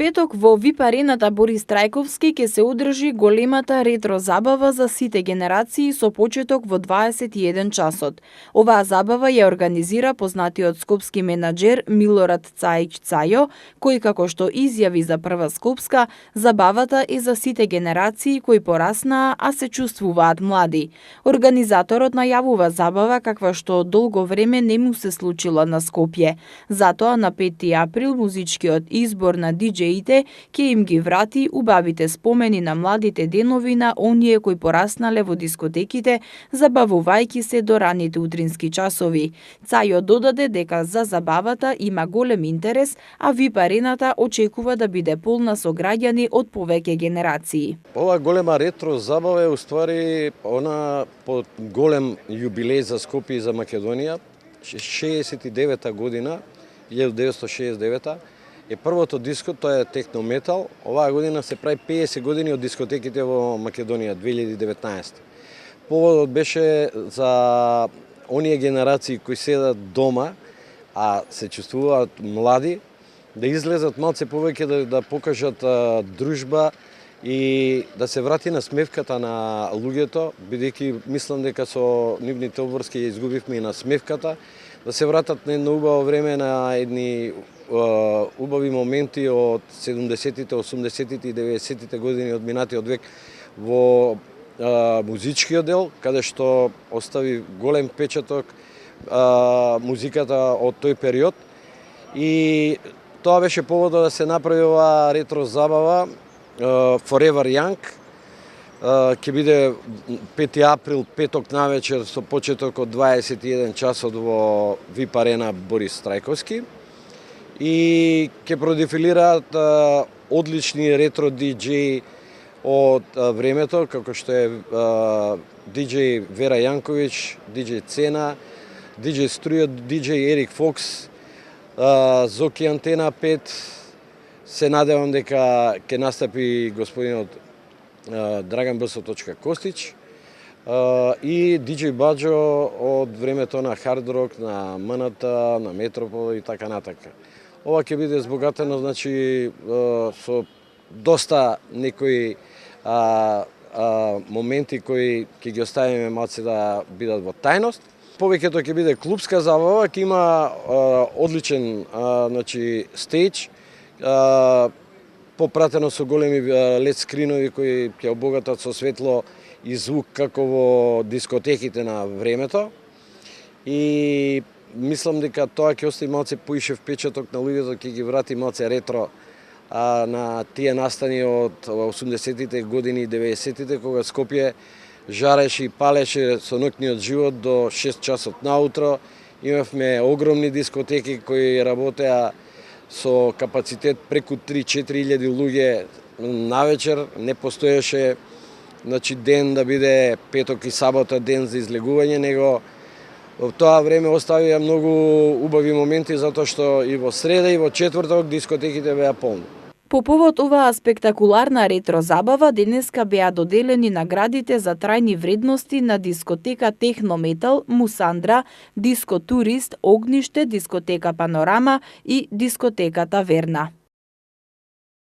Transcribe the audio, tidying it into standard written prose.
петок во VIP-арената Борис Трајковски ќе се одржи големата ретро забава за сите генерации со почеток во 21 часот. Оваа забава ја организира познатиот скопски менаџер Милорад Цајич Цајо, кој како што изјави за Прва Скопска, забавата е за сите генерации кои пораснаа, а се чувствуваат млади. Организаторот најавува забава каква што долго време не му се случила на Скопје. Затоа на 5 април музичкиот избор на диџеите ќе им ги врати убавите спомени на младите денови на оние кои пораснале во дискотеките, забавувајќи се до раните утрински часови. Цајо додаде дека за забавата има голем интерес, а VIP-арената очекува да биде полна со граѓани од повеќе генерации. Ова голема ретро забава е уствари она по голем јубилеј за Скопје и за Македонија. 69-та година, 1969-та, е првото диско, тоа е техно метал. Оваа година се прави 50 години од дискотеките во Македонија, 2019. Поводот беше за оние генерации кои седат дома, а се чувствуваат млади, да излезат малце повеќе да покажат дружба и да се врати на смевката на луѓето, бидејќи мислам дека со нивните обврски ја изгубивме и на смевката, да се вратат на едно убаво време, на едни убави моменти од 70-тите, 80-тите и 90-тите години од минатиот век во музичкиот дел, каде што остави голем печаток музиката од тој период. И тоа беше поводот да се направи оваа ретро забава Forever Young. Ќе биде 5 април, петок навечер со почеток од 21 часот во VIP-арена Борис Трајковски. И ќе продефилираат одлични ретро диџеи од времето, како што е диџеј Вера Јанковиќ, диџеј Цена, диџеј Струја, диџеј Ерик Фокс, Зоки Антена 5. Се надевам дека ќе настапи господинот Драган Б. Костич и диџеј Баџо од времето на хард рок, на МНТ, на Метропол и така натака. Ова ќе биде збогатено, значи, со доста некои моменти кои ќе ги оставиме малце да бидат во тајност. Повеќето ќе биде клубска забава, ќе има одличен значи стејдж, попратено со големи лед скринови кои ќе обогатат со светло и звук како во дискотеките на времето. И мислам дека тоа ќе остави малце поише впечаток на луѓето, ќе ги врати малце ретро на тие настани од 80-тите години и 90-тите, кога Скопје жареше и палеше со ноќниот живот до 6 часот наутро. Имавме огромни дискотеки кои работеа со капацитет преку 3-4 илјади луѓе навечер. Не постоеше значи ден да биде петок и сабота ден за излегување, него во тоа време оставија многу убави моменти, затоа што и во среда и во четврток дискотеките беа полни. По повод оваа спектакуларна ретро забава, денеска беа доделени наградите за трајни вредности на дискотека Техно Метал, Мусандра, Диско Турист, Огниште, дискотека Панорама и дискотека Таверна.